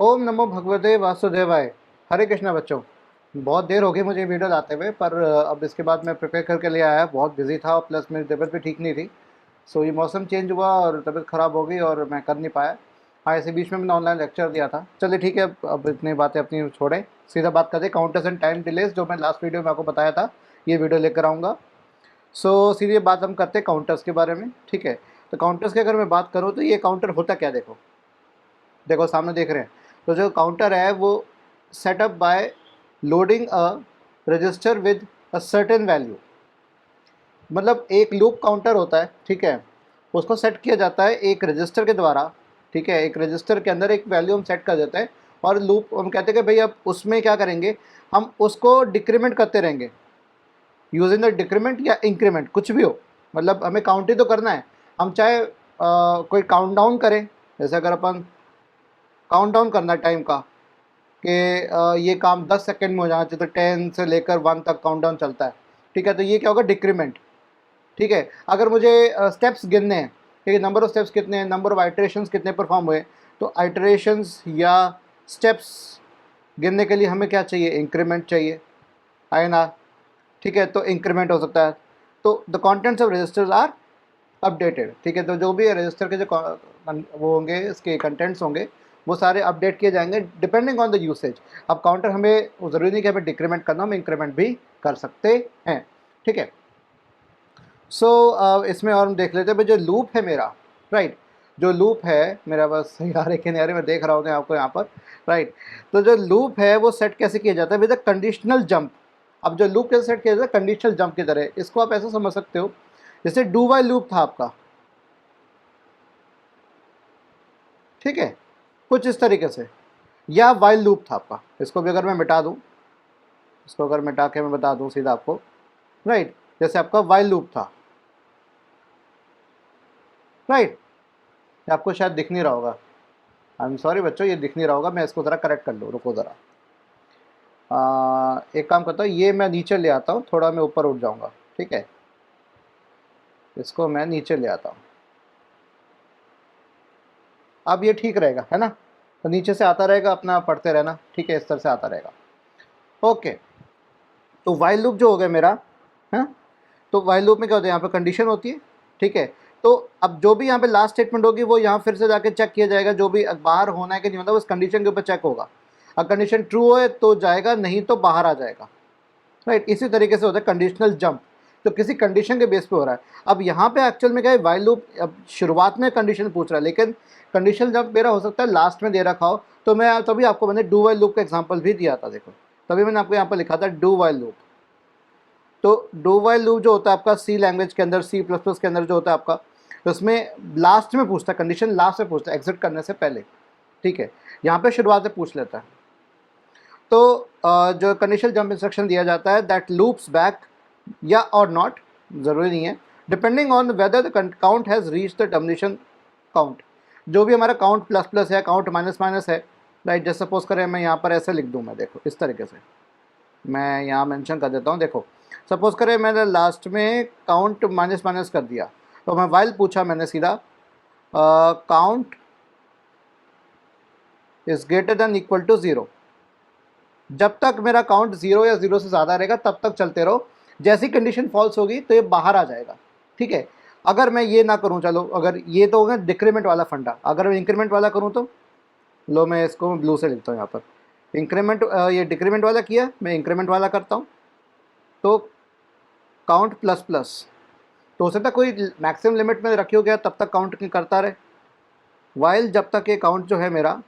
ओम नमो भगवते वासुदेवाय। हरे कृष्णा बच्चों। बहुत देर हो गई मुझे वीडियो लाते हुए, पर अब इसके बाद मैं प्रिपेयर करके ले आया। बहुत बिजी था और प्लस मेरी तबीयत भी ठीक नहीं थी। सो ये मौसम चेंज हुआ और तबीयत ख़राब हो गई और मैं कर नहीं पाया। हाँ, ऐसे बीच में मैंने ऑनलाइन लेक्चर दिया था। चलिए ठीक है, अब इतनी बातें अपनी छोड़ें, सीधा बात करते काउंटर्स एंड टाइम डिलेज, जो मैं लास्ट वीडियो में आपको बताया था। ये वीडियो लेकर आऊँगा। सो सीधे बात हम करते हैं काउंटर्स के बारे में। ठीक है, तो काउंटर्स की अगर मैं बात करूँ तो ये काउंटर होता क्या, देखो देखो सामने देख रहे हैं। तो जो काउंटर है वो setup by loading a register with a certain value. मतलब एक लूप काउंटर होता है, ठीक है, उसको सेट किया जाता है एक रजिस्टर के द्वारा। ठीक है, एक रजिस्टर के अंदर एक वैल्यू हम सेट कर देते हैं और लूप हम कहते हैं कि भाई अब उसमें क्या करेंगे, हम उसको डिक्रीमेंट करते रहेंगे यूजिंग द डिक्रीमेंट या इंक्रीमेंट, कुछ भी हो। मतलब हमें काउंट ही तो करना है। हम चाहे कोई काउंट डाउन करें, जैसे अगर अपन काउंट डाउन करना टाइम का कि ये काम 10 सेकंड में हो जाना चाहिए, तो 10 से लेकर 1 तक काउंटडाउन चलता है। ठीक है, तो ये क्या होगा, डिक्रीमेंट। ठीक है, अगर मुझे स्टेप्स गिनने हैं, ठीक है, नंबर ऑफ स्टेप्स कितने हैं, नंबर ऑफ आइटरेशंस कितने परफॉर्म हुए, तो आइटरेशंस या स्टेप्स गिनने के लिए हमें क्या चाहिए, इंक्रीमेंट चाहिए, है ना। ठीक है, तो इंक्रीमेंट हो सकता है। तो the contents of registers are updated. ठीक है, तो जो भी रजिस्टर के जो वो होंगे, इसके कंटेंट्स होंगे, वो सारे अपडेट किए जाएंगे डिपेंडिंग ऑन द यूसेज। अब काउंटर हमें ज़रूरी नहीं कि हमें डिक्रीमेंट करना, हम इंक्रीमेंट भी कर सकते हैं। ठीक है, सो इसमें और हम देख लेते हैं भाई, जो लूप है मेरा, राइट, जो लूप है मेरा, बस यार एक किनारे में देख रहा हूँ आपको यहाँ पर, राइट। तो जो लूप है वो सेट कैसे किया जाता है, विद अ कंडीशनल जंप। अब जो लूप कैसे सेट किया जाता है, कंडीशनल जंप की तरह। इसको आप ऐसा समझ सकते हो जैसे डू वाइल लूप था आपका। ठीक है, कुछ इस तरीके से, या वाइल लूप था आपका। इसको भी अगर मैं मिटा दूं, इसको अगर मिटा के मैं बता दूं सीधा आपको, राइट, जैसे आपका वाइल लूप था, राइट। आपको शायद दिख नहीं रहा होगा, आई एम सॉरी बच्चों, ये दिख नहीं रहा होगा। मैं इसको ज़रा करेक्ट कर लूँ, रुको ज़रा। एक काम करता हूँ, ये मैं नीचे ले आता हूँ, थोड़ा मैं ऊपर उठ जाऊँगा। ठीक है, इसको मैं नीचे ले आता हूँ। अब ये ठीक रहेगा, है ना। तो नीचे से आता रहेगा, अपना पढ़ते रहना। ठीक है, इस तरह से आता रहेगा। ओके, तो वाइल लूप जो हो गया मेरा, है, तो वाइल लूप में क्या होता है, यहाँ पे कंडीशन होती है। ठीक है, तो अब जो भी यहाँ पे लास्ट स्टेटमेंट होगी वो यहाँ फिर से जाके चेक किया जाएगा, जो भी बाहर होना है कि नहीं होना, उस कंडीशन के ऊपर चेक होगा। अगर कंडीशन ट्रू है तो जाएगा, नहीं तो बाहर आ जाएगा, राइट। इसी तरीके से होता है कंडीशनल जंप, तो किसी कंडीशन के बेस पे हो रहा है। अब यहाँ पे एक्चुअल में क्या है, वाइल लूप अब शुरुआत में कंडीशन पूछ रहा है, लेकिन कंडीशन जंप मेरा हो सकता है लास्ट में दे रखा हो। तो मैं तभी आपको मैंने डू वाइल लूप का एग्जाम्पल भी दिया था, देखो, तभी मैंने आपको यहाँ पर लिखा था डू वाइल लूप। तो डू वाइल लूप जो होता है आपका सी लैंग्वेज के अंदर, सी प्लस प्लस के अंदर जो होता है आपका, तो उसमें लास्ट में पूछता है, कंडीशन लास्ट में पूछता है, एग्जिट करने से पहले। ठीक है, यहाँ पे शुरुआत में पूछ लेता है। तो जो कंडीशनल जंप इंस्ट्रक्शन दिया जाता है, दैट लूप्स बैक या और नॉट, ज़रूरी नहीं है, depending on whether the count has reach the termination count. जो भी हमारा काउंट प्लस प्लस है, काउंट माइनस माइनस है, राइट। जैसे सपोज करें मैं यहाँ पर ऐसे लिख दूँ, मैं देखो इस तरीके से मैं यहाँ मेंशन कर देता हूँ। देखो सपोज करें मैंने लास्ट में काउंट माइनस माइनस कर दिया, तो मैं वाइल पूछा मैंने सीधा, count is greater than equal to zero. जब तक मेरा काउंट ज़ीरो या ज़ीरो से ज़्यादा रहेगा तब तक चलते रहो। जैसी कंडीशन फॉल्स होगी तो ये बाहर आ जाएगा। ठीक है, अगर मैं ये ना करूँ, चलो अगर ये तो होगा डिक्रीमेंट वाला फंडा, अगर मैं इंक्रीमेंट वाला करूँ तो लो, मैं इसको ब्लू से लिखता हूँ यहाँ पर। इंक्रीमेंट, ये डिक्रीमेंट वाला किया, मैं इंक्रीमेंट वाला करता हूँ, तो काउंट प्लस प्लस, तो हो सकता है कोई मैक्सिमम लिमिट में रखी हो गया तब तक काउंट करता रहे, वाइल जब तक ये काउंट जो है मेरा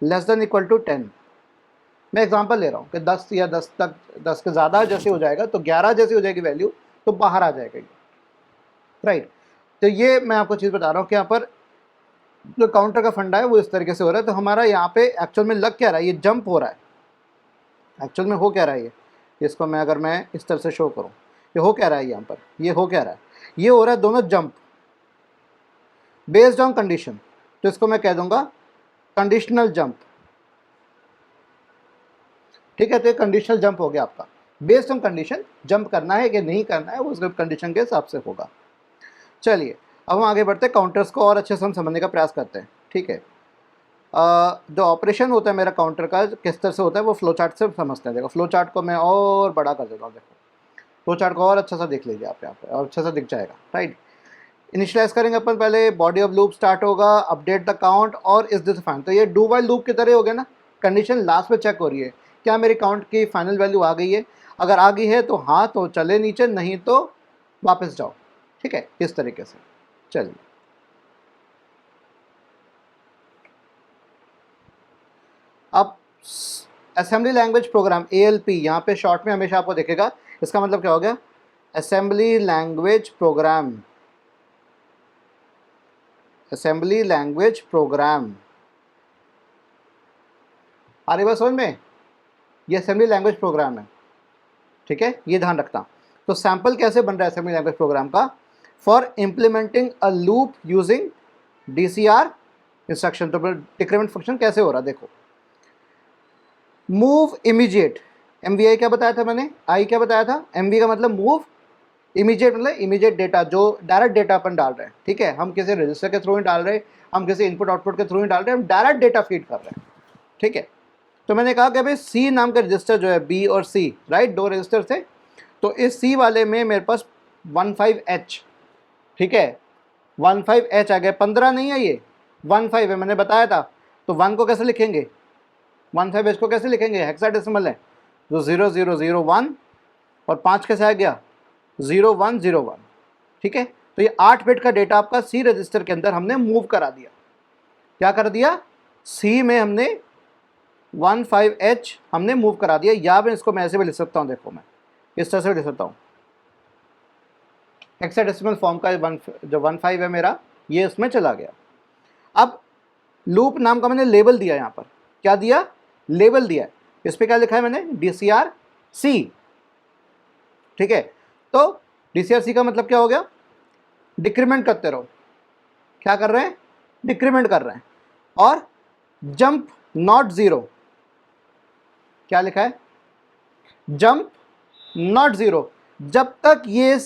लेस देन इक्वल टू 10। मैं एग्जांपल ले रहा हूँ कि 10 या 10 तक, 10 के ज़्यादा जैसे हो जाएगा तो 11 जैसी हो जाएगी वैल्यू, तो बाहर आ जाएगा ये, राइट। तो ये मैं आपको चीज़ बता रहा हूँ कि यहाँ पर जो काउंटर का फंडा है वो इस तरीके से हो रहा है। तो हमारा यहाँ पे एक्चुअल में लग क्या रहा है, ये जंप हो रहा है। एक्चुअल में हो क्या रहा है ये, इसको मैं अगर मैं इस तरह से शो करूँ, ये हो क्या रहा है यहाँ पर, ये हो क्या रहा है, ये हो रहा है दोनों जंप बेस्ड ऑन कंडीशन। तो इसको मैं कह दूंगा कंडीशनल जंप। ठीक है, तो ये कंडीशनल जंप हो गया आपका, बेस्ड ऑन कंडीशन जंप करना है कि नहीं करना है वो उस कंडीशन के हिसाब से होगा। चलिए अब हम आगे बढ़ते हैं, काउंटर्स को और अच्छे से हम समझने का प्रयास करते हैं। ठीक है, जो ऑपरेशन होता है मेरा काउंटर का किस तरह से होता है वो फ्लो चार्ट से समझते हैं। देखो फ्लो चार्ट को मैं और बड़ा कर देता हूँ। देखो फ्लो चार्ट को और अच्छा सा देख लीजिए आप यहाँ पे, और अच्छा सा दिख जाएगा, राइट। इनिशियलाइज करेंगे अपन पहले, बॉडी ऑफ लूप स्टार्ट होगा, अपडेट द काउंट और इज दिस फाइन। तो ये डू वाइल लूप की तरह हो गया ना, कंडीशन लास्ट में चेक हो रही है क्या मेरी काउंट की फाइनल वैल्यू आ गई है। अगर आ गई है तो हाँ तो चले नीचे, नहीं तो वापस जाओ, ठीक है, इस तरीके से। चलिए अब असेंबली लैंग्वेज प्रोग्राम ALP यहाँ पे शॉर्ट में हमेशा आपको देखेगा, इसका मतलब क्या हो गया, assembly language program, assembly language program. आ रही बात समझ में, ये असेंबली लैंग्वेज प्रोग्राम है, ठीक है, ये ध्यान रखना। तो सैंपल कैसे बन रहा है असेंबली लैंग्वेज प्रोग्राम का, for implementing a loop using DCR instruction. तो डिक्रीमेंट फंक्शन कैसे हो रहा है देखो, मूव इमीडिएट, MVI क्या बताया था मैंने, आई क्या बताया था, MV का मतलब मूव, इमीडिएट मतलब इमीडिएट डेटा, जो डायरेक्ट डेटा अपन डाल रहे हैं, ठीक है, हम किसी रजिस्टर के थ्रू ही डाल रहे हैं, हम किसी इनपुट आउटपुट के थ्रू ही डाल रहे हैं, हम डायरेक्ट डेटा फीड कर रहे हैं, ठीक है। तो मैंने कहा कि भाई C नाम का रजिस्टर जो है, B और C, राइट, दो रजिस्टर थे, तो इस C वाले में मेरे पास 15H, ठीक है, 15H आ गया, 15 नहीं है ये, 15 है, मैंने बताया था। तो 1 को कैसे लिखेंगे, 15H को कैसे लिखेंगे, हेक्साडेसिमल है, तो 0001, और 5 कैसे आ गया, 0101, ठीक है। तो ये 8 बिट का डेटा आपका C रजिस्टर के अंदर हमने मूव करा दिया। क्या कर दिया, C में हमने 15H हमने मूव करा दिया, या मैं इसको मैं ऐसे भी लिख सकता हूँ, देखो मैं इस तरह से लिख सकता हूँ, हेक्साडेसिमल फॉर्म का जो 15 है मेरा, ये इसमें चला गया। अब लूप नाम का मैंने लेबल दिया, यहाँ पर क्या दिया, लेबल दिया, इस पर क्या लिखा है मैंने, DCR-C, ठीक है। तो DCR-C का मतलब क्या हो गया, डिक्रीमेंट करते रहो, क्या कर रहे हैं, डिक्रीमेंट कर रहे हैं। और जंप नॉट जीरो, क्या लिखा है, जंप नॉट जीरो, जब तक ये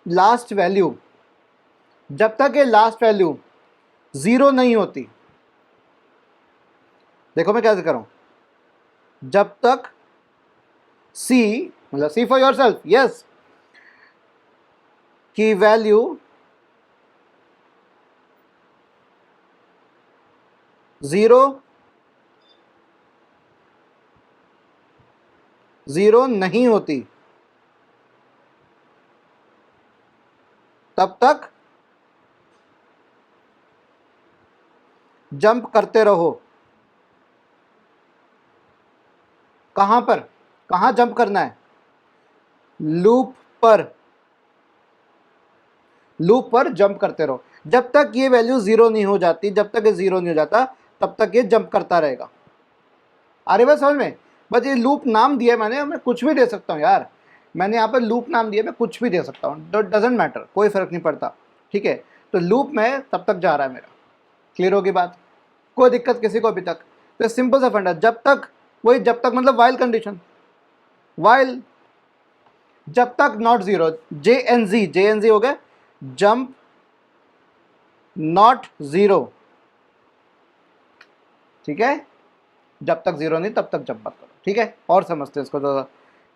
लास्ट वैल्यू, जब तक ये लास्ट वैल्यू जीरो नहीं होती, देखो मैं क्या कर रहा हूं, जब तक C मतलब C फॉर योरसेल्फ, यस, की वैल्यू 0 नहीं होती, तब तक जंप करते रहो। कहां पर, कहां जंप करना है, लूप पर, लूप पर जंप करते रहो, जब तक ये वैल्यू 0 नहीं हो जाती, जब तक ये 0 नहीं हो जाता तब तक ये जंप करता रहेगा। अरे बस समझ में, बस ये लूप नाम दिया मैंने, मैं कुछ भी दे सकता हूँ यार, मैंने यहाँ पर लूप नाम दिया, मैं कुछ भी दे सकता हूँ, डजेंट मैटर, कोई फर्क नहीं पड़ता, ठीक है। तो लूप में तब तक जा रहा है मेरा, क्लियर होगी बात, कोई दिक्कत किसी को अभी तक। तो सिंपल सा फंडा, जब तक, वही जब तक मतलब वाइल कंडीशन, वाइल जब तक नॉट जीरो, JNZ हो गया, जंप नॉट जीरो, ठीक है, जब तक जीरो नहीं तब तक जंप मत करो, ठीक है। और समझते हैं इसको, तो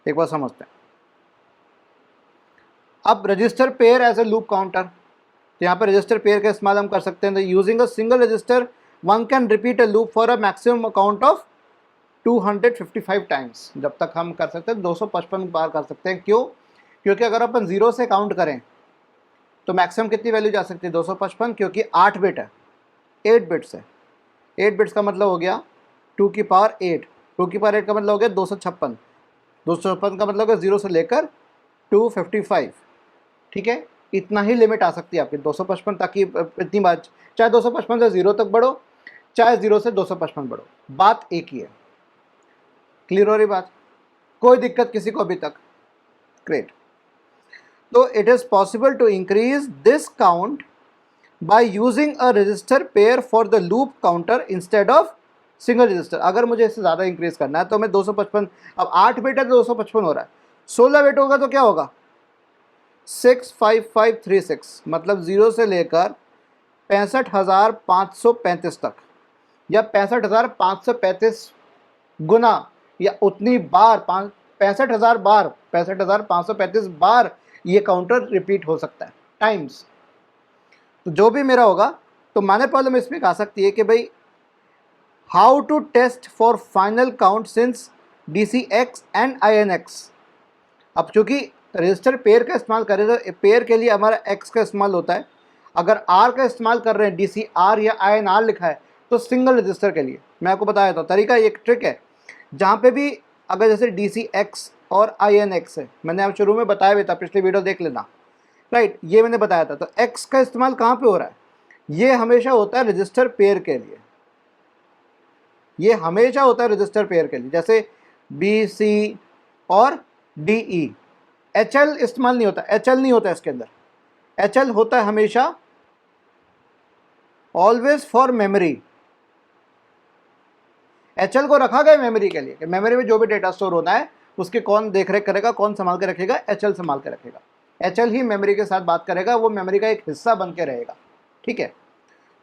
एक बार समझते हैं। अब register pair as a loop counter, तो यहाँ पर रजिस्टर पेयर का इस्तेमाल हम कर सकते हैं। Using a single register one can repeat a loop for a maximum account of 255 times, जब तक हम कर सकते हैं 255 बार कर सकते हैं। क्यों, क्योंकि अगर अपन 0 से काउंट करें तो मैक्सिमम कितनी वैल्यू जा सकती है, 255, क्योंकि 8 बिट है, 8 बिट्स है, 8 बिट्स का मतलब हो गया 2 की पावर 8, 2 की पावर 8 का मतलब हो गया 256, 256 का मतलब है 0 से लेकर 255, ठीक है। इतना ही लिमिट आ सकती है आपकी 255, ताकि इतनी बार, चाहे 255 से 0 तक बढ़ो, चाहे 0 से 255 बढ़ो, बात एक ही है। क्लियर हो रही बात, कोई दिक्कत किसी को अभी तक, ग्रेट। तो it is possible to increase this count by using a register pair for the loop counter instead of single register. अगर मुझे इससे ज़्यादा इंक्रीज करना है तो मैं 255, अब 8 बिट है तो 255 हो रहा है, 16 बिट होगा तो क्या होगा, 65536, मतलब 0 से लेकर 65,535 तक, या 65,535 गुना या उतनी बार 65,535 बार ये काउंटर रिपीट हो सकता है टाइम्स। तो जो भी मेरा होगा, तो मैंने प्रॉब्लम इसमें आ सकती है कि भाई how to test for final count since DCX and INX। अब चूंकि रजिस्टर पेयर का इस्तेमाल करें तो पेयर के लिए हमारा X का इस्तेमाल होता है, अगर R का इस्तेमाल कर रहे हैं DCR या INR लिखा है तो सिंगल रजिस्टर के लिए मैं आपको बताया था तरीका, एक ट्रिक है जहाँ पे भी अगर जैसे DCX और INX है, मैंने आप शुरू में बताया भी था, पिछली वीडियो देख लेना, राइट, ये मैंने बताया था। तो X का इस्तेमाल कहाँ पे हो रहा है, ये हमेशा होता है रजिस्टर पेयर के लिए, ये हमेशा होता है रजिस्टर पेयर के लिए, जैसे BC और DE। HL इस्तेमाल नहीं होता, HL नहीं होता इसके अंदर, HL होता है हमेशा ऑलवेज फॉर मेमोरी। HL को रखा गया मेमोरी के लिए कि मेमोरी में जो भी डेटा स्टोर होना है उसके कौन देख रेख करेगा, कौन संभाल के रखेगा, HL संभाल के रखेगा। HL ही मेमोरी के साथ बात करेगा, वो मेमोरी का एक हिस्सा बन के रहेगा, ठीक है।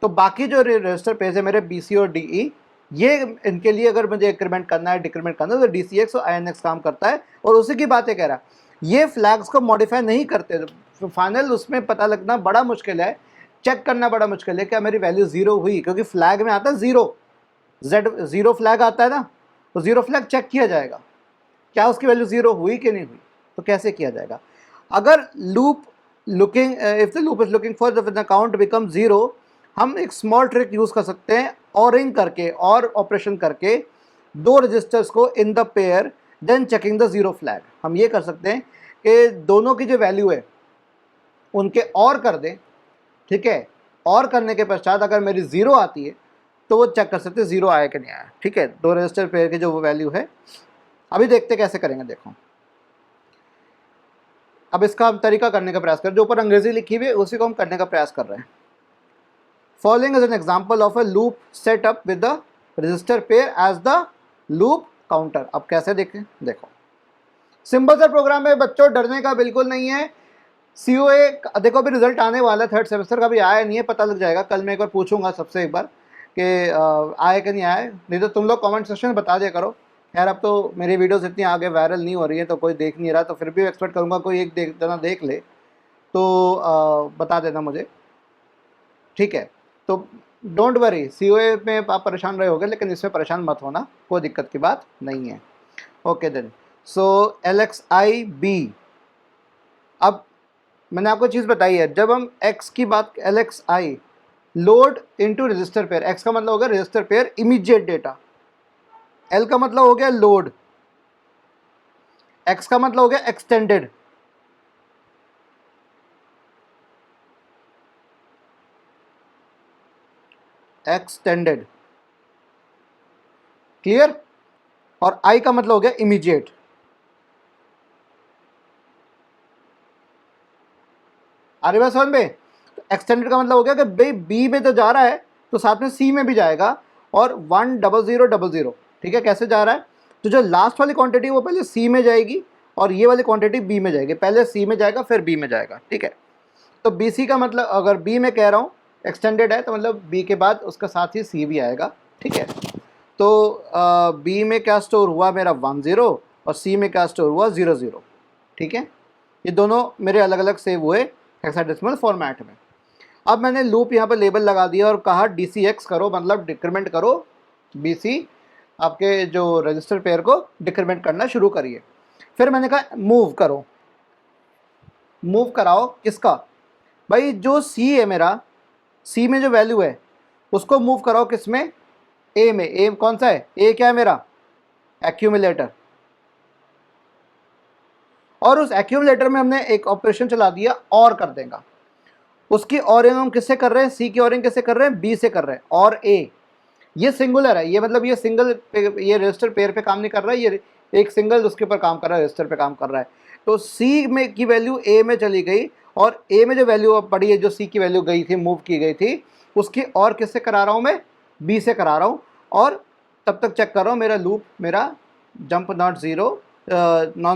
तो बाकी जो रजिस्टर पेज है मेरे BC और DE, ये इनके लिए अगर मुझे इंक्रीमेंट करना है डिक्रीमेंट करना है तो DCX और INX काम करता है। और उसी की बातें कह रहा, ये फ्लैग्स को मॉडिफाई नहीं करते, तो फाइनल उसमें पता लगना बड़ा मुश्किल है, चेक करना बड़ा मुश्किल है क्या मेरी वैल्यू ज़ीरो हुई, क्योंकि फ्लैग में आता है ज़ीरो, ज़ीरो फ्लैग आता है ना, तो ज़ीरो फ्लैग चेक किया जाएगा क्या उसकी वैल्यू ज़ीरो हुई कि नहीं हुई। तो कैसे किया जाएगा, अगर loop looking if the loop is looking for the count become zero, हम एक स्मॉल ट्रिक यूज़ कर सकते हैं, ऑरिंग करके और ऑपरेशन करके दो रजिस्टर्स को in the pair then checking the zero flag. हम ये कर सकते हैं कि दोनों की जो वैल्यू है उनके और कर दें, ठीक है, और करने के पश्चात अगर मेरी ज़ीरो आती है तो वो चेक कर सकते हैं ज़ीरो आया कि नहीं आया, ठीक है, दो रजिस्टर पेयर की जो वो वैल्यू है। अभी देखते कैसे करेंगे, देखो अब इसका हम तरीका करने का प्रयास करें, जो ऊपर अंग्रेजी लिखी हुई है उसी को हम करने का प्रयास कर रहे हैं। Following is an example of a loop set up with the register pair as the loop counter. अब कैसे देखें, देखो सिंपल सा प्रोग्राम है बच्चों, डरने का बिल्कुल नहीं है। COA देखो अभी रिजल्ट आने वाला है, थर्ड सेमेस्टर का भी आया नहीं है, पता लग जाएगा, कल मैं एक बार पूछूंगा सबसे एक बार कि आए कि नहीं आए, नहीं तो तुम लोग कमेंट सेक्शन में बता दिया करो। खैर अब तो मेरी वीडियोस इतनी आगे वायरल नहीं हो रही है तो कोई देख नहीं रहा, तो फिर भी एक्सपेक्ट करूँगा कोई एक देख ले तो बता देना मुझे, ठीक है। तो डोंट वरी, COA में आप परेशान रहे होगे लेकिन इसमें परेशान मत होना, कोई दिक्कत की बात नहीं है। ओके देन, सो LXIB। अब मैंने आपको चीज़ बताई है, जब हम X की बात LXI load into register pair, X का मतलब हो गया register pair immediate data, L का मतलब हो गया लोड, X का मतलब हो गया एक्सटेंडेड। एक्सटेंडेड, क्लियर, और I का मतलब हो गया इमीडिएट। आ रही बात समझ में, तो एक्सटेंडेड का मतलब हो गया कि भाई B में तो जा रहा है तो साथ में C में भी जाएगा, और 10000, ठीक है, कैसे जा रहा है, तो जो लास्ट वाली क्वांटिटी वो पहले C में जाएगी और ये वाली क्वांटिटी B में जाएगी, पहले C में जाएगा फिर B में जाएगा, ठीक है। तो BC का मतलब, अगर B में कह रहा हूँ एक्सटेंडेड है तो मतलब B के बाद उसका साथ ही C भी आएगा, ठीक है। तो B में क्या स्टोर हुआ मेरा 10 और C में क्या स्टोर हुआ 00, ठीक है। ये दोनों मेरे अलग अलग सेव हुए हेक्साडेसिमल फॉर्मेट में। अब मैंने लूप यहाँ पर लेबल लगा दिया और कहा DCX करो, मतलब डिक्रीमेंट करो, BC आपके जो रजिस्टर पेयर को डिक्रीमेंट करना शुरू करिए। फिर मैंने कहा मूव करो, मूव कराओ किसका, भाई जो C है मेरा, C में जो वैल्यू है उसको मूव कराओ किस में, A में। A कौन सा है, A क्या है मेरा, एक्यूमुलेटर। और उस एक्यूमुलेटर में हमने एक ऑपरेशन चला दिया और कर देगा, उसकी ऑरिंग हम किससे कर रहे हैं, C की ऑरिंग किससे कर रहे हैं, B से कर रहे हैं, और A ये सिंगुलर है, ये मतलब ये सिंगल ये रजिस्टर पेयर पे काम नहीं कर रहा है, ये एक सिंगल उसके ऊपर काम कर रहा है, रजिस्टर पे काम कर रहा है। तो C में की वैल्यू A में चली गई और A में जो वैल्यू अब पड़ी है, जो C की वैल्यू गई थी, मूव की गई थी, उसकी और किससे करा रहा हूँ मैं, B से करा रहा हूँ। और तब तक चेक कर रहा हूँ मेरा लूप, मेरा जंप नॉन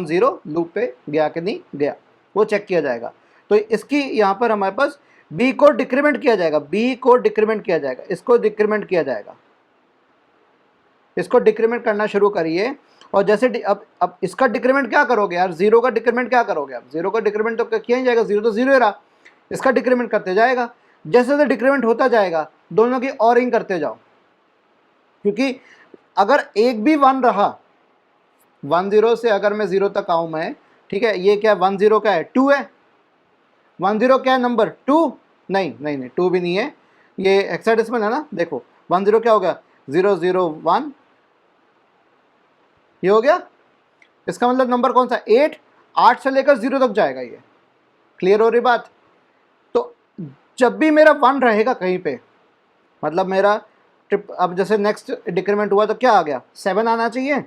ज़ीरो लूप पे गया कि नहीं गया, वो चेक किया जाएगा। तो इसकी यहाँ पर हमारे पास B को डिक्रीमेंट किया जाएगा, B को डिक्रीमेंट किया जाएगा, इसको डिक्रीमेंट किया जाएगा, इसको डिक्रीमेंट करना शुरू करिए। और जैसे अब इसका डिक्रीमेंट क्या करोगे यार, जीरो का डिक्रीमेंट क्या करोगे आप, जीरो का डिक्रीमेंट तो किया ही जाएगा, जीरो तो जीरो ही रहा, इसका डिक्रीमेंट करते जाएगा। जैसे जैसे डिक्रीमेंट होता जाएगा दोनों की ऑरिंग करते जाओ, क्योंकि अगर एक भी वन रहा, 10 से अगर मैं जीरो तक आऊं मैं, ठीक है, ये क्या 10 क्या है, 2 है, 10 क्या है नंबर 2, नहीं नहीं नहीं 2 भी नहीं है, ये हेक्साडेसिमल है ना, देखो 10 क्या हो गया 001, ये हो गया, इसका मतलब नंबर कौन सा 8, 8 से लेकर 0 तक जाएगा ये, क्लियर हो रही बात। तो जब भी मेरा 1 रहेगा कहीं पे, मतलब मेरा ट्रिप, अब जैसे नेक्स्ट डिक्रीमेंट हुआ तो क्या आ गया 7 आना चाहिए,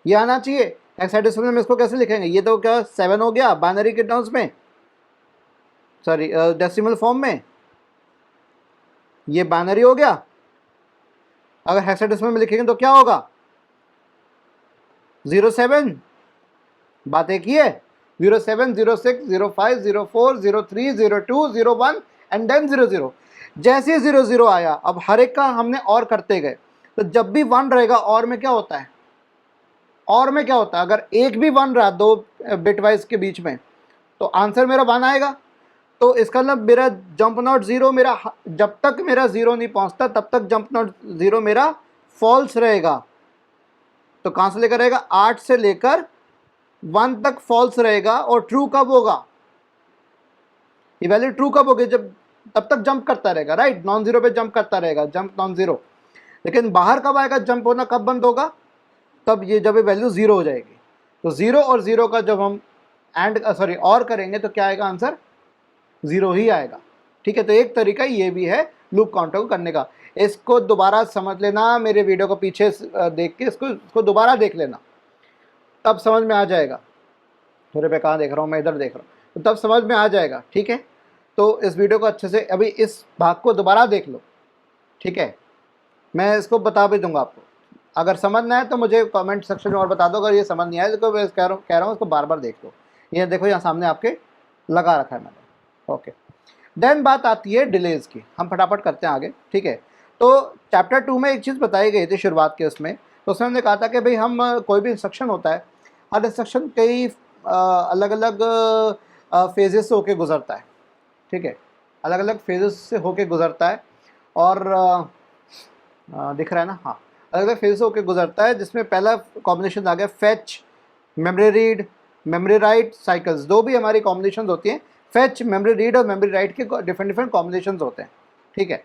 ये आना चाहिए। हेक्साडेसिमल में इसको कैसे लिखेंगे, ये तो क्या 7 हो गया बाइनरी के टर्म्स में, सॉरी डेसिमल फॉर्म में, ये बाइनरी हो गया। अगर हेक्साडेसिमल में लिखेंगे तो क्या होगा 07, बात एक ही है, 07, 06, 05, 04, 03, 02, 01 एंड देन 00। जैसे 00 आया, अब हर एक का हमने और करते गए, तो जब भी 1 रहेगा और में क्या होता है, और में क्या होता है, अगर एक भी 1 रहा दो बिट वाइज के बीच में, तो आंसर मेरा 1 आएगा। तो इसका मतलब मेरा जंप नॉट जीरो, मेरा जब तक मेरा जीरो नहीं पहुंचता तब तक जंप नॉट जीरो मेरा फॉल्स रहेगा। तो कहां से लेकर रहेगा 8 से लेकर 1 तक फॉल्स रहेगा, और ट्रू कब होगा, ये वैल्यू ट्रू कब होगी, जब तब तक जंप करता रहेगा, राइट, नॉन जीरो पे जंप करता रहेगा, जंप नॉन जीरो। लेकिन बाहर कब आएगा, जंप होना कब बंद होगा, तब ये जब ये वैल्यू जीरो हो जाएगी। तो जीरो और जीरो का जब हम एंड सॉरी और करेंगे तो क्या आएगा आंसर, जीरो ही आएगा। ठीक है, तो एक तरीका ये भी है लूप काउंटर को करने का। इसको दोबारा समझ लेना, मेरे वीडियो को पीछे देख के इसको दोबारा देख लेना, तब समझ में आ जाएगा। थोड़े पे कहाँ देख रहा हूँ मैं, इधर देख रहा हूँ, तो तब समझ में आ जाएगा। ठीक है, तो इस वीडियो को अच्छे से अभी इस भाग को दोबारा देख लो। ठीक है, मैं इसको बता भी दूंगा आपको, अगर समझना है तो मुझे कमेंट सेक्शन में और बता दो, अगर ये समझ नहीं आया तो मैं कह रहा हूँ इसको बार बार देख लो। ये देखो यहाँ सामने आपके लगा रखा है मैंने। ओके, देन बात आती है डिलेज की, हम फटाफट करते हैं आगे। ठीक है, तो चैप्टर 2 में एक चीज़ बताई गई थी शुरुआत के उसमें, तो उसमें हमने कहा था कि भाई हम कोई भी इंस्ट्रक्शन होता है, हर इंस्ट्रक्शन कई अलग अलग फेजेस से होके गुजरता है। ठीक है, अलग अलग फेजेस से होके गुजरता है, और दिख रहा है ना, हाँ, अलग अलग फेजेस से होके गुजरता है, जिसमें पहला कॉम्बिनेशन आ गया fetch, memory read, memory write cycles. दो भी हमारी कॉम्बिनेशन होती हैं, फेच, मेमोरी रीड और मेमोरी राइट के डिफरेंट डिफरेंट कॉम्बिनेशन होते हैं। ठीक है,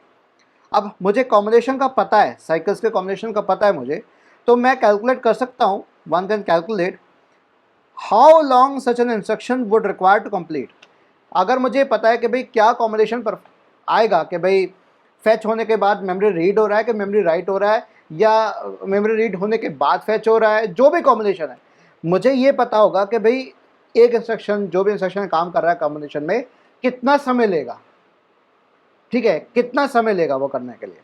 अब मुझे कॉम्बिनेशन का पता है, साइकिल्स के कॉम्बिनेशन का पता है मुझे, तो मैं कैलकुलेट कर सकता हूँ, one can calculate how long such an instruction would require to complete. अगर मुझे पता है कि भाई क्या कॉम्बिनेशन पर आएगा, कि भाई फैच होने के बाद मेमोरी रीड हो रहा है कि मेमोरी राइट हो रहा है, या मेमोरी रीड होने के बाद फैच हो रहा है, जो भी कॉम्बिनेशन है, मुझे ये पता होगा कि भाई एक इंस्ट्रक्शन, जो भी इंस्ट्रक्शन काम कर रहा है कॉम्बिनेशन में, कितना समय लेगा। ठीक है, कितना समय लेगा वो करने के लिए।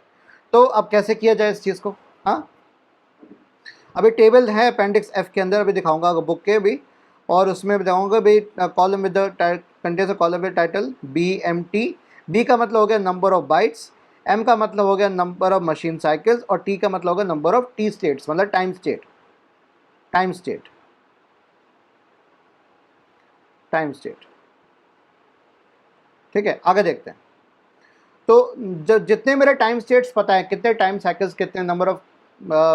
तो अब कैसे किया जाए इस चीज़ को, हाँ, अभी टेबल है अपेंडिक्स एफ के अंदर, अभी दिखाऊंगा बुक के भी, और उसमें बताऊंगा भाई column with contents a column with title BMT। B का मतलब हो गया नंबर ऑफ बाइट्स, एम का मतलब हो गया नंबर ऑफ मशीन साइकिल्स, और टी का मतलब हो गया नंबर ऑफ टी स्टेट्स, मतलब time state, time state, time state. ठीक है, आगे देखते हैं। तो जितने मेरे टाइम स्टेट्स पता है, कितने टाइम साइकिल्स, कितने नंबर ऑफ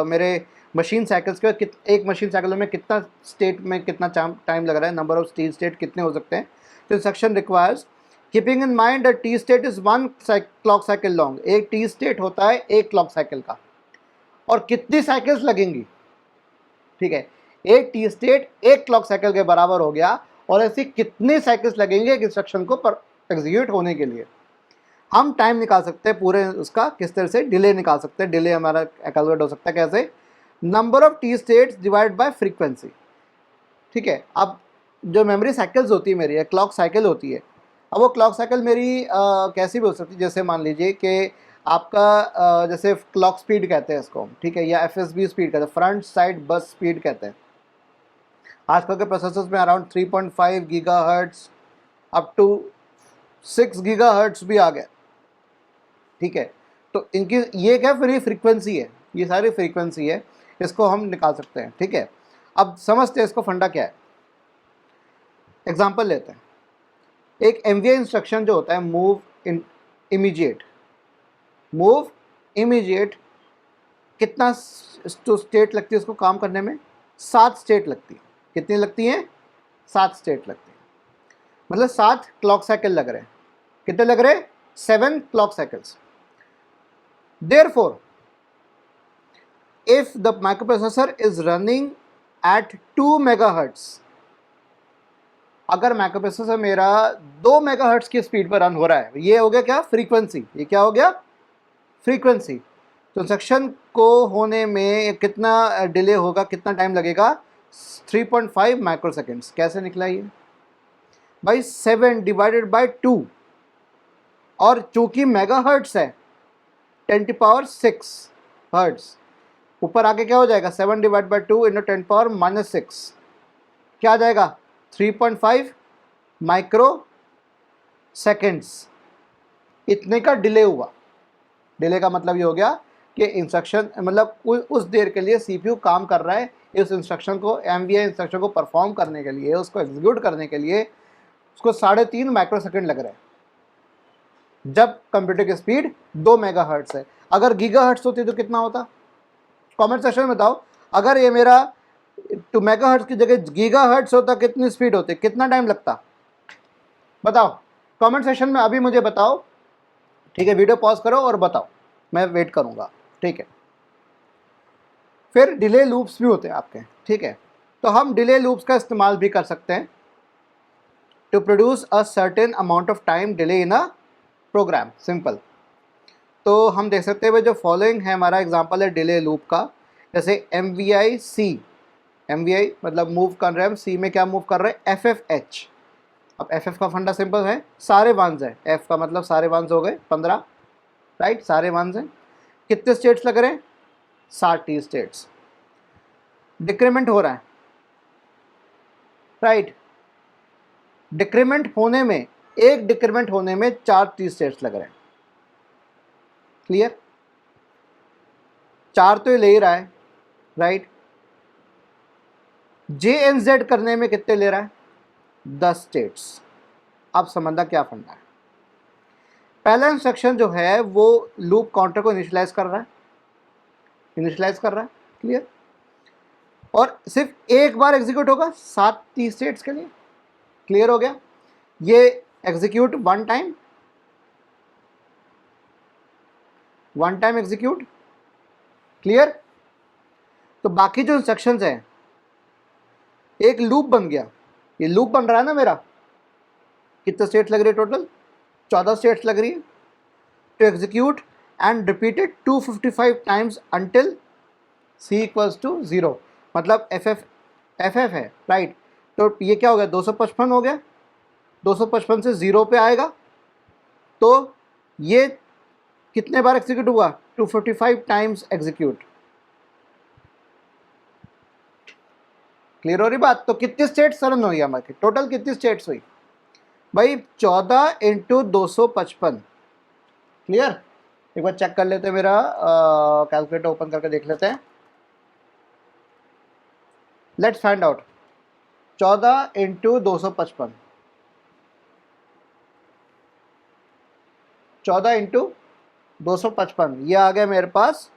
मेरे मशीन साइकिल्स के, एक मशीन साइकिल में कितना स्टेट में कितना टाइम लग रहा है, नंबर ऑफ टी स्टेट कितने हो सकते हैं। तो instruction requires keeping in mind that T state is 1 clock cycle long. एक टी स्टेट होता है 1 क्लॉक साइकिल का, और कितनी साइकिल्स लगेंगी। ठीक है, एक टी स्टेट 1 क्लॉक साइकिल के बराबर हो गया, और ऐसी कितनी साइकिल्स लगेंगे एक इंस्ट्रक्शन को एग्जीक्यूट होने के लिए। हम टाइम निकाल सकते हैं पूरे उसका, किस तरह से डिले निकाल सकते हैं, डिले हमारा कैलकुलेट हो सकता है कैसे, number of T states divide by frequency. ठीक है, अब जो मेमोरी साइकिल्स होती है मेरी, क्लॉक साइकिल होती है, अब वो क्लॉक साइकिल मेरी कैसी भी हो सकती है, जैसे मान लीजिए कि आपका जैसे क्लॉक स्पीड कहते हैं इसको, ठीक है, या FSB स्पीड कहते हैं, फ्रंट साइड बस स्पीड कहते हैं। आजकल के प्रोसेसर्स में around 3.5 gigahertz up to 6 gigahertz भी आ गए। ठीक है, तो इनकी ये क्या फ्री फ्रीक्वेंसी है, ये सारी फ्रीक्वेंसी है, इसको हम निकाल सकते हैं। ठीक है, अब समझते हैं इसको फंडा क्या है। एग्जांपल लेते हैं, एक एमवीआई इंस्ट्रक्शन जो होता है move in immediate, move immediate, कितना स्टेट लगती है उसको काम करने में? 7 स्टेट लगती है। कितनी लगती हैं? 7 स्टेट लगती है, मतलब 7 क्लॉक साइकिल लग रहे हैं। कितने लग रहे हैं? 7 clock cycles. Therefore if the microprocessor is running at 2 megahertz, अगर माइक्रोप्रोसेसर मेरा 2 मेगाहर्ट्ज की स्पीड पर रन हो रहा है, ये हो गया क्या? फ्रीक्वेंसी। ये क्या हो गया? फ्रीक्वेंसी। तो इंस्ट्रक्शन को होने में कितना डिले होगा, कितना टाइम लगेगा? 3.5 माइक्रोसेकेंड्स। कैसे निकला ये भाई? 7 डिवाइडेड बाय 2, और चूंकि मेगाहर्ट्ज है 10⁻⁶ हर्ट्ज, ऊपर आके क्या हो जाएगा? 7 डिवाइड बाई 2 इंटू 10⁻⁻⁶, क्या आ जाएगा? 3.5 माइक्रो सेकेंड्स। इतने का डिले हुआ। डिले का मतलब ये हो गया कि इंस्ट्रक्शन, मतलब उस देर के लिए सीपीयू काम कर रहा है, इस इंस्ट्रक्शन को, एमवीआई इंस्ट्रक्शन को परफॉर्म करने के लिए, उसको एग्जीक्यूट करने के लिए उसको 3.5 माइक्रो सेकेंड लग रहा है, जब कंप्यूटर की स्पीड 2 मेगाहर्ट्ज है। अगर गीगाहर्ट्ज होती तो कितना होता? कमेंट सेक्शन में बताओ। अगर ये मेरा 2 मेगाहर्ट्ज की जगह गीगाहर्ट्ज होता, कितनी स्पीड होती, कितना टाइम लगता? बताओ कमेंट सेक्शन में, अभी मुझे बताओ। ठीक है, वीडियो पॉज करो और बताओ, मैं वेट करूंगा। ठीक है, फिर डिले लूप्स भी होते हैं आपके। ठीक है, तो हम डिले लूप्स का इस्तेमाल भी कर सकते हैं to produce a certain amount of time delay in a program. Simple. तो हम देख सकते हैं जो फॉलोइंग है, हमारा एग्जांपल है डिले लूप का। जैसे MVI C, MVI मतलब मूव कर रहे हैं हम, C में क्या मूव कर रहे हैं? FFH। अब FF का फंडा सिंपल है, सारे वंस हैं। F का मतलब सारे वंस हो गए 15, राइट? सारे वंस हैं। कितने स्टेट्स लग रहे हैं? 60 स्टेट्स। डिक्रीमेंट हो रहा है, राइट? डिक्रीमेंट होने में, एक डिक्रीमेंट होने में 4 स्टेट्स लग रहे हैं। क्लियर? 4 तो ये ले ही रहा है, राइट? JNZ करने में कितने ले रहा है? 10 स्टेट्स। अब समझना क्या फंडा है। पहला इंस्ट्रक्शन जो है वो लूप काउंटर को इनिशियलाइज कर रहा है, क्लियर? और सिर्फ एक बार एग्जीक्यूट होगा 7 स्टेट्स के लिए। क्लियर हो गया? ये execute one time execute. Clear? तो बाकी जो इंस्ट्रक्शंस हैं, एक लूप बन गया। ये लूप बन रहा है ना मेरा, कितने स्टेट्स लग रही है? टोटल 14 स्टेट्स लग रही है। To execute and repeated 255 times until C equals to 0, मतलब FF है, राइट? तो ये क्या हो गया? 255 हो गया। 255 से 0 पे आएगा, तो ये कितने बार एग्जीक्यूट हुआ? 255 टाइम्स एग्जीक्यूट। क्लियर हो रही बात? तो कितनी स्टेट्स रन हुई हमारी? टोटल कितनी स्टेट्स हुई भाई? 14 इंटू 255। क्लियर? एक बार चेक कर लेते हैं, मेरा कैलकुलेटर ओपन करके देख लेते हैं। Let's find out. 14 into 255, 14 into 255, ये आ गया मेरे पास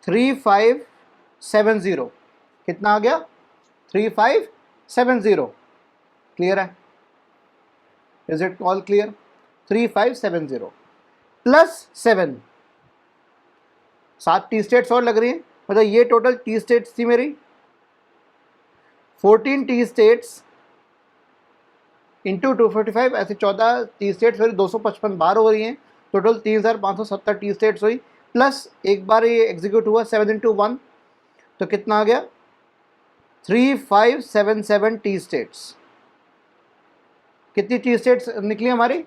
3570। कितना आ गया? 3570। क्लियर है? Is it all clear? 3570 plus 7, 7 T states और लग रही है, मतलब ये टोटल टी स्टेट्स थी मेरी। 14 टी स्टेट्स इंटू 245, ऐसे 14 टी स्टेट्स, फिर 255 बार हो रही हैं। टोटल 3570 टी स्टेट्स हुई, प्लस एक बार ये एग्जीक्यूट हुआ 7 इंटू 1, तो कितना आ गया? 3577 टी स्टेट्स। कितनी टी स्टेट्स निकली हमारी?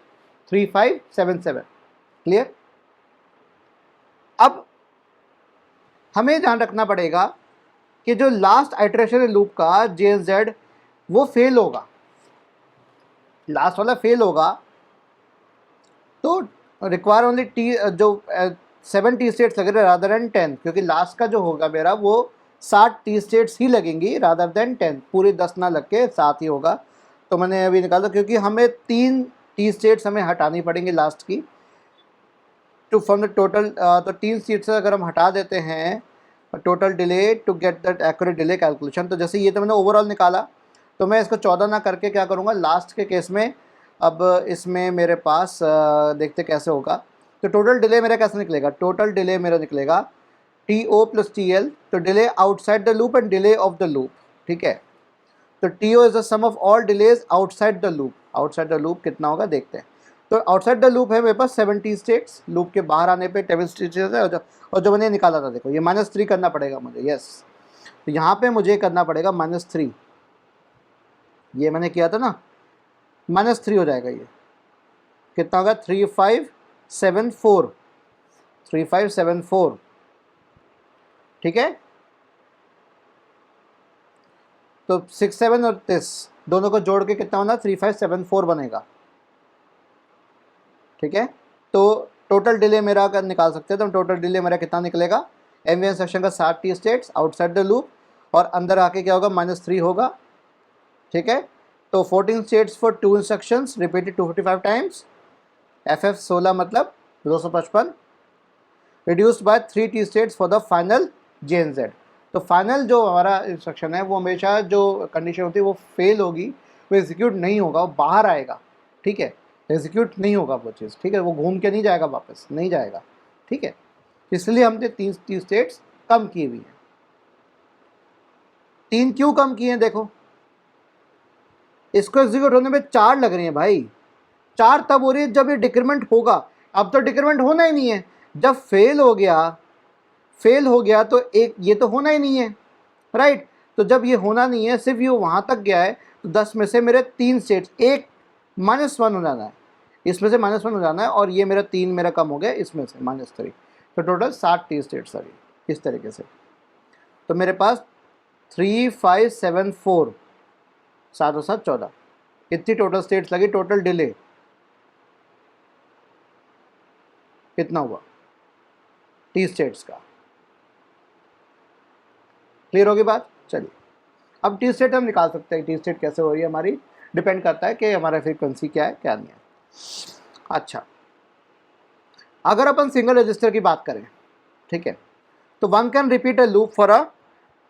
3577। क्लियर? अब हमें ध्यान रखना पड़ेगा कि जो लास्ट आइटरेशन है लूप का JNZ, वो फेल होगा, लास्ट वाला फेल होगा, तो रिक्वायर ओनली टी जो 7 टी स्टेट्स लग रहे हैं रादर देन 10, क्योंकि लास्ट का जो होगा मेरा वो 7 टी स्टेट्स ही लगेंगी रादर देन 10, पूरी 10 ना लग के 7 ही होगा। तो मैंने अभी निकाला क्योंकि हमें 3 टी स्टेट्स हमें हटानी पड़ेंगी लास्ट की टू फ्रॉम द टोटल। तो 3 स्टेट्स अगर हम हटा देते हैं total delay to get that accurate delay calculation, तो जैसे ये तो मैंने ओवरऑल निकाला, तो मैं इसको 14 ना करके क्या करूँगा लास्ट के केस में। अब इसमें मेरे पास देखते कैसे होगा। तो टोटल डिले मेरा कैसे निकलेगा, टोटल डिले मेरा निकलेगा T O plus T L, तो delay outside the loop and delay of the loop, ठीक है। तो T O is the sum of all delays outside the loop, outside the loop कितना होगा देखते हैं। तो आउटसाइड द लूप है मेरे पास 70 स्टेट्स, लूप के बाहर आने पे 10 स्टेट्स है, और जो मैंने निकाला था देखो ये -3 करना पड़ेगा मुझे, यस। तो यहाँ पे मुझे करना पड़ेगा -3, ये मैंने किया था ना, -3 हो जाएगा, ये कितना होगा 3574, 3574, ठीक है। तो 6 7 और 30 दोनों को जोड़ के कितना होना 3574 बनेगा, ठीक है। तो टोटल डिले मेरा अगर निकाल सकते हैं तो टोटल डिले मेरा कितना निकलेगा, एमवीएन सेक्शन का 7 T states outside the loop, और अंदर आके क्या होगा -3 होगा, ठीक है। तो 14 states for 2 instructions repeated 255 times, FF 16 मतलब 255, reduced by 3 T states for the final JNZ। तो फाइनल जो हमारा इंस्ट्रक्शन है वो हमेशा जो कंडीशन होती है वो फेल होगी, वो एग्जीक्यूट नहीं होगा, वो बाहर आएगा, ठीक है, एग्जीक्यूट नहीं होगा वो चीज़, ठीक है, वो घूम के नहीं जाएगा, वापस नहीं जाएगा, ठीक है। इसलिए हमने 3 स्टेट्स कम की हुई हैं। 3 क्यों कम किए हैं देखो, इसको एग्जीक्यूट होने में 4 लग रही हैं भाई, 4 तब हो रही है जब ये डिक्रीमेंट होगा, अब तो डिक्रीमेंट होना ही नहीं है, जब फेल हो गया तो एक ये तो होना ही नहीं है, राइट। तो जब ये होना नहीं है, सिर्फ ये वहाँ तक गया है, तो 10 में से मेरे 3 स्टेट्स, एक -1 हो जाना है, इसमें से -1 हो जाना है, और ये मेरा 3 मेरा कम हो गया इसमें से -3, तो टोटल 7 टी स्टेट्स आ गई इस तरीके से। तो मेरे पास 3574, 7 और 7 14, इतनी टोटल स्टेट्स लगी, टोटल डिले कितना हुआ टी स्टेट्स का, क्लियर होगी बात। चलिए अब टी स्टेट हम निकाल सकते हैं, टी स्टेट कैसे हो रही है हमारी, डिपेंड करता है कि हमारा फ्रीक्वेंसी क्या है क्या नहीं है। अच्छा, अगर अपन सिंगल रजिस्टर की बात करें, ठीक है, तो one can repeat a loop for a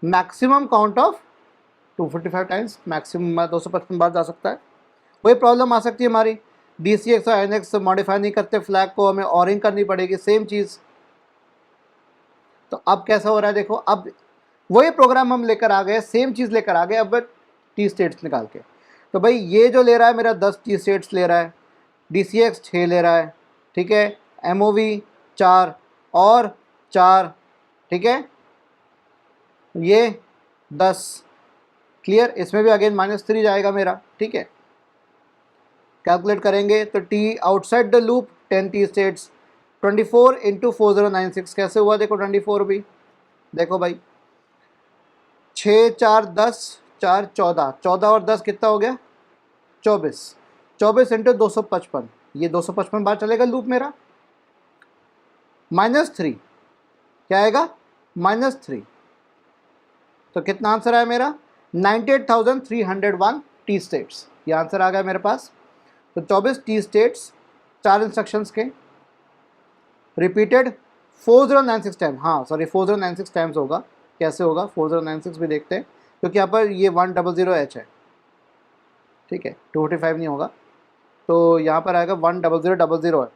maximum count of 255 times, maximum 255 बार जा सकता है। वही प्रॉब्लम आ सकती है हमारी, DCX और NX मॉडिफाई नहीं करते फ्लैग को, हमें ऑरिंग करनी पड़ेगी, सेम चीज़। तो अब कैसा हो रहा है देखो, अब वही प्रोग्राम हम लेकर आ गए, सेम चीज़ लेकर आ गए, अब टी स्टेट्स निकाल के। तो भाई ये जो ले रहा है मेरा 10 टी स्टेट्स ले रहा है, DCX 6 ले रहा है, ठीक है, MOV 4 और 4, ठीक है, ये 10, क्लियर। इसमें भी अगेन -3 जाएगा मेरा, ठीक है। कैलकुलेट करेंगे तो T outside the loop 10 T states, 24 into 4096 कैसे हुआ देखो, 24 भी देखो भाई, 6 4 10 4 14, 14 और 10 कितना हो गया 24, 24 इंटू 255, ये 255 बार चलेगा लूप मेरा, -3 क्या आएगा -3, तो कितना आंसर आया मेरा 98,301 टी स्टेट्स, ये आंसर आ गया मेरे पास। तो 24 टी स्टेट्स 4 इंस्ट्रक्शंस के रिपीटेड 4096 टाइम, हाँ सॉरी 4096 टाइम्स होगा, कैसे होगा 4096 भी देखते हैं, क्योंकि यहाँ पर ये 100H है, ठीक है, 255 नहीं होगा, तो यहाँ पर आएगा 10000 है,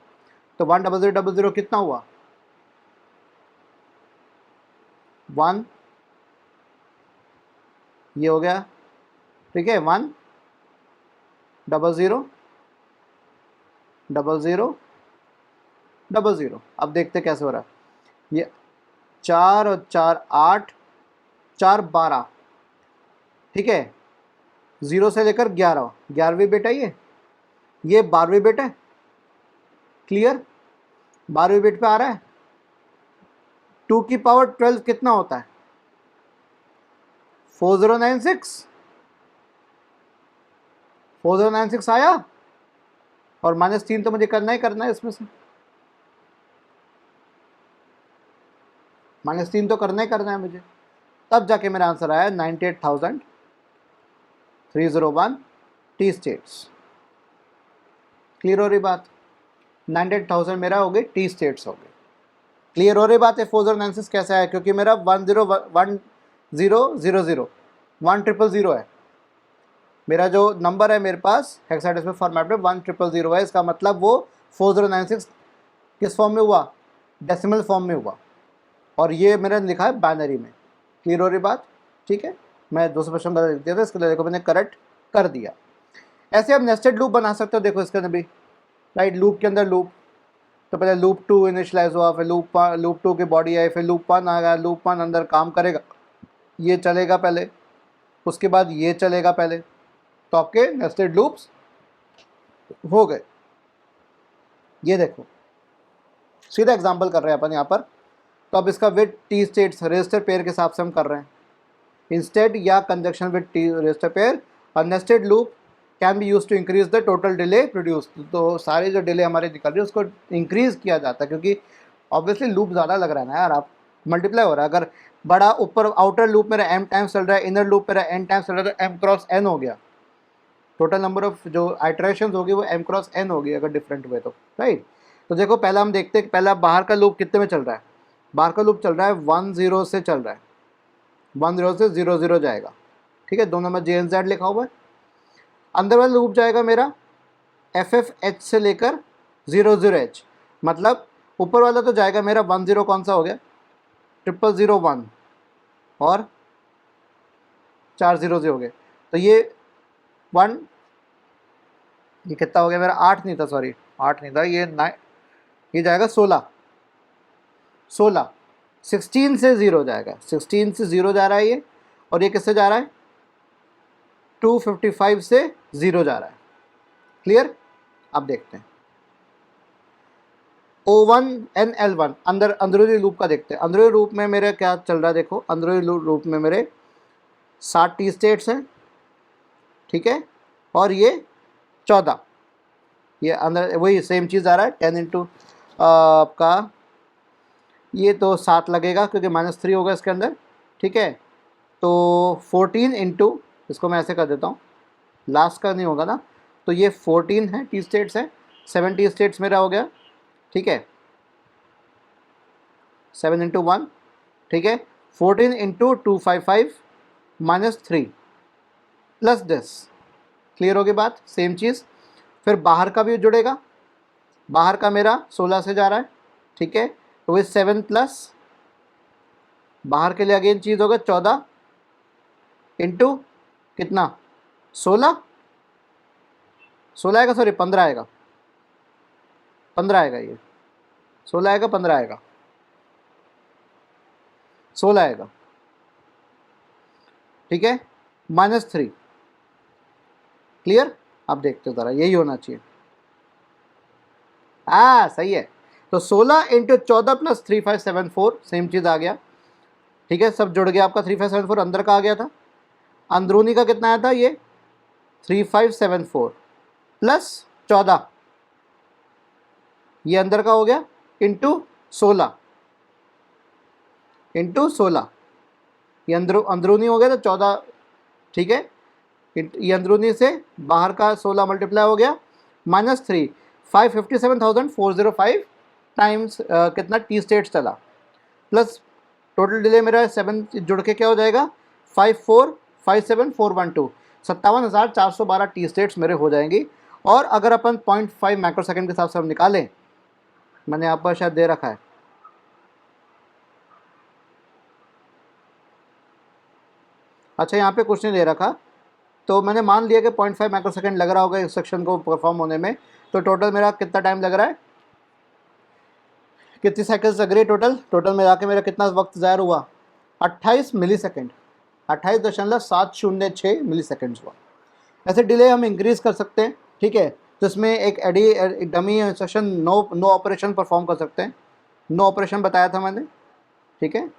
तो 10000 कितना हुआ 1, ये हो गया, ठीक है, 1000000। अब देखते कैसे हो रहा है, ये 4 और 4 8, 4 12, ठीक है, 0 से लेकर 11, 11वीं बिट है ये 12वीं बिट है, क्लियर, 12वीं बिट पे आ रहा है। 2 की पावर 12 कितना होता है 4096, 4096 आया, और -3 तो मुझे करना ही करना है इसमें से, -3 तो करना ही करना है मुझे। तब जाके मेरा आंसर आया 98,301 टी स्टेट्स। क्लियर हो रही बात? 98,000 मेरा हो गई टी स्टेट्स हो गए। क्लियर हो रही बात है? फोजर एनालिसिस कैसे आया? क्योंकि मेरा 1010 है। मेरा जो नंबर है मेरे पास हेक्साडेसिमल फॉर्मेट में 1000 है। इसका मतलब वो फोजर एनालिसिस किस फॉर्म में हुआ? डेसिमल फॉर्म में हुआ। और ये मेरा लिखा है बाइनरी में। क्लियर हो रही बात? ठीक है, मैं 200% बता दिया था, इसके लिए देखो मैंने करेक्ट कर दिया। ऐसे आप नेस्टेड लूप बना सकते हो। देखो इसके अंदर भी राइट, लूप के अंदर लूप, तो पहले लूप 2 इनिशलाइज हुआ, फिर लूप 2 की बॉडी आई, फिर लूप 1 आ गया। लूप 1 अंदर काम करेगा, ये चलेगा पहले, उसके बाद ये चलेगा पहले, तो आपके नेस्टेड लूप्स हो गए। ये देखो सीधा एग्जांपल कर रहे हैं अपन यहाँ पर। तो अब इसका with T states register pair के हिसाब से हम कर रहे हैं, इंस्टेड या conjunction with T register pair. और nested loop can be use to increase the total delay produce. तो सारे जो डिले हमारे निकल रही है उसको इंक्रीज किया जाता है, क्योंकि ऑब्वियसली लूप ज़्यादा लग रहा है ना यार, आप मल्टीप्लाई हो रहा है। अगर बड़ा ऊपर आउटर लूप मेरा m टाइम्स चल रहा है, इनर लूप मेरा n टाइम्स चल रहा है, तो m क्रॉस n हो गया। टोटल नंबर ऑफ जो आइटरेशंस होगी वो m क्रॉस n होगी अगर डिफरेंट हुए तो, राइट। तो देखो पहला हम देखते हैं कि पहला बाहर का लूप कितने में चल रहा है। बाहर का लूप चल रहा है 10 से चल रहा है, 10 से 00 जाएगा, ठीक है। 2 नंबर JNZ लिखा हुआ है। अंदर वाला लूप जाएगा मेरा FFH से लेकर 00H, मतलब ऊपर वाला तो जाएगा मेरा 10 कौन सा हो गया 0001 और 4 0 हो गए। तो ये 1, ये कितना हो गया मेरा 8 नहीं था, सॉरी 8 नहीं था, ये 9, ये जाएगा 16 16 से 0 जाएगा, 16 से 0 जा रहा है ये। और ये किससे जा रहा है 255 से 0 जा रहा है। क्लियर? अब देखते हैं O1 NL1 अंदरूनी लूप का देखते हैं। अंदरूनी लूप में मेरे क्या चल रहा है देखो, अंदरूनी लूप में मेरे 7 टी स्टेट्स हैं, ठीक है। और ये 14, ये अंदर वही सेम चीज़ आ रहा है 10 इंटू आपका ये तो 7 लगेगा क्योंकि -3 होगा इसके अंदर, ठीक है। तो 14 इंटू, इसको मैं ऐसे कर देता हूँ, लास्ट का नहीं होगा ना, तो ये 14 है टी स्टेट्स है, 7 टी स्टेट्स मेरा हो गया, ठीक है। 7 इंटू 1, ठीक है। 14 इंटू 255 -3 प्लस दिस। क्लियर होगी बात? सेम चीज़ फिर बाहर का भी जुड़ेगा, बाहर का मेरा 16 से जा रहा है, ठीक है। तो ये 7 प्लस बाहर के लिए अगेन चीज़ होगा 14 इंटू कितना 16 आएगा, सॉरी 15 आएगा, 15 आएगा, ये 16 आएगा, 15 आएगा, 16 आएगा, ठीक है। -3। क्लियर? अब देखते हो ज़रा, यही होना चाहिए। सही है। तो 16 इंटू 14 प्लस 3574 सेम चीज़ आ गया, ठीक है। सब जुड़ गया आपका, 3574 अंदर का आ गया था, अंदरूनी का कितना आया था ये 3574 प्लस 14, ये अंदर का हो गया इंटू 16 ये अंदरूनी हो गया तो 14, ठीक है। ये अंदरूनी से बाहर का 16 मल्टीप्लाई हो गया -3, 557,405 टाइम्स कितना टी स्टेट्स चला, प्लस टोटल डिले मेरा 7 जुड़ के क्या हो जाएगा 5457412, 57,412 टी स्टेट्स मेरे हो जाएंगी। और अगर अपन 0.5 माइक्रोसेकंड के हिसाब से हम निकालें, मैंने यहाँ पर शायद दे रखा है, अच्छा यहाँ पे कुछ नहीं दे रखा, तो मैंने मान लिया कि 0.5 माइक्रोसेकंड लग रहा होगा इस सेक्शन को परफॉर्म होने में। तो टोटल मेरा कितना टाइम लग रहा है, कितनी साइकिल्स लग रही है टोटल में जाके मेरा कितना वक्त ज़ाहिर हुआ 28 मिली सेकेंड, 28.706 मिली सेकेंड हुआ। ऐसे डिले हम इंक्रीज़ कर सकते हैं, ठीक है। तो इसमें एक dummy session no operation perform कर सकते हैं, नो ऑपरेशन बताया था मैंने, ठीक है।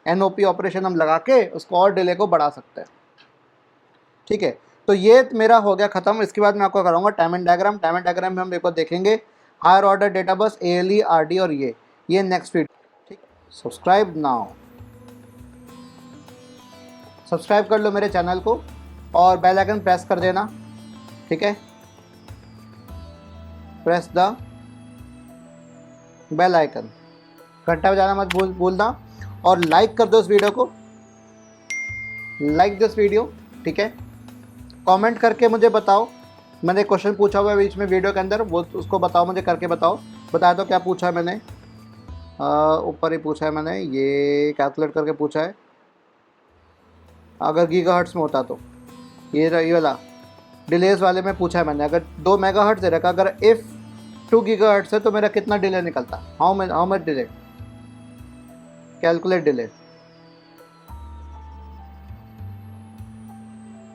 NOP ऑपरेशन हम लगा के उसको और डिले को बढ़ा सकते हैं, ठीक है। तो ये मेरा हो गया ख़त्म। इसके बाद मैं आपको कराऊंगा time and diagram. Time and diagram में हम एक बार देखेंगे higher order data bus ALE RD और ये नेक्स्ट वीडियो, ठीक। Subscribe now. सब्सक्राइब कर लो मेरे चैनल को और बेल आइकन प्रेस कर देना, ठीक है। प्रेस द बेल आइकन, घंटा बजाना मत भूलना। और लाइक कर दो इस वीडियो को, लाइक दिस वीडियो, ठीक है। कमेंट करके मुझे बताओ, मैंने क्वेश्चन पूछा हुआ है बीच में वीडियो के अंदर, वो उसको बताओ, मुझे करके बताओ। बताया तो क्या पूछा है मैंने, ऊपर ही पूछा है मैंने, ये कैलकुलेट करके पूछा है। अगर गीगाहर्ट्ज़ में होता तो ये वाला डिलेज वाले में पूछा है मैंने। अगर 2 मेगाहर्ट्ज़ दे रखा, अगर इफ़ 2 गीगाहर्ट्ज़ है तो मेरा कितना डिले निकलता, how much delay, calculate delay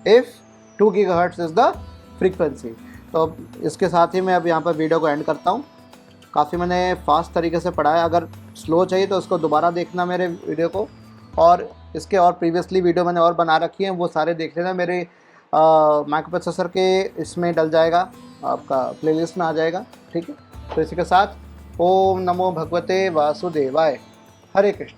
if 2 gigahertz is the frequency. तो अब इसके साथ ही मैं अब यहाँ पर वीडियो को एंड करता हूँ। काफ़ी मैंने फास्ट तरीके से पढ़ा है, अगर स्लो चाहिए तो उसको दोबारा देखना मेरे वीडियो को, और इसके और प्रीवियसली वीडियो मैंने और बना रखी हैं, वो सारे देख लेना। मेरे माइक्रो प्रोसेसर के इसमें डल जाएगा, आपका प्लेलिस्ट में आ जाएगा, ठीक है। तो इसी के साथ ओम नमो भगवते वासुदेवाय, हरे कृष्ण।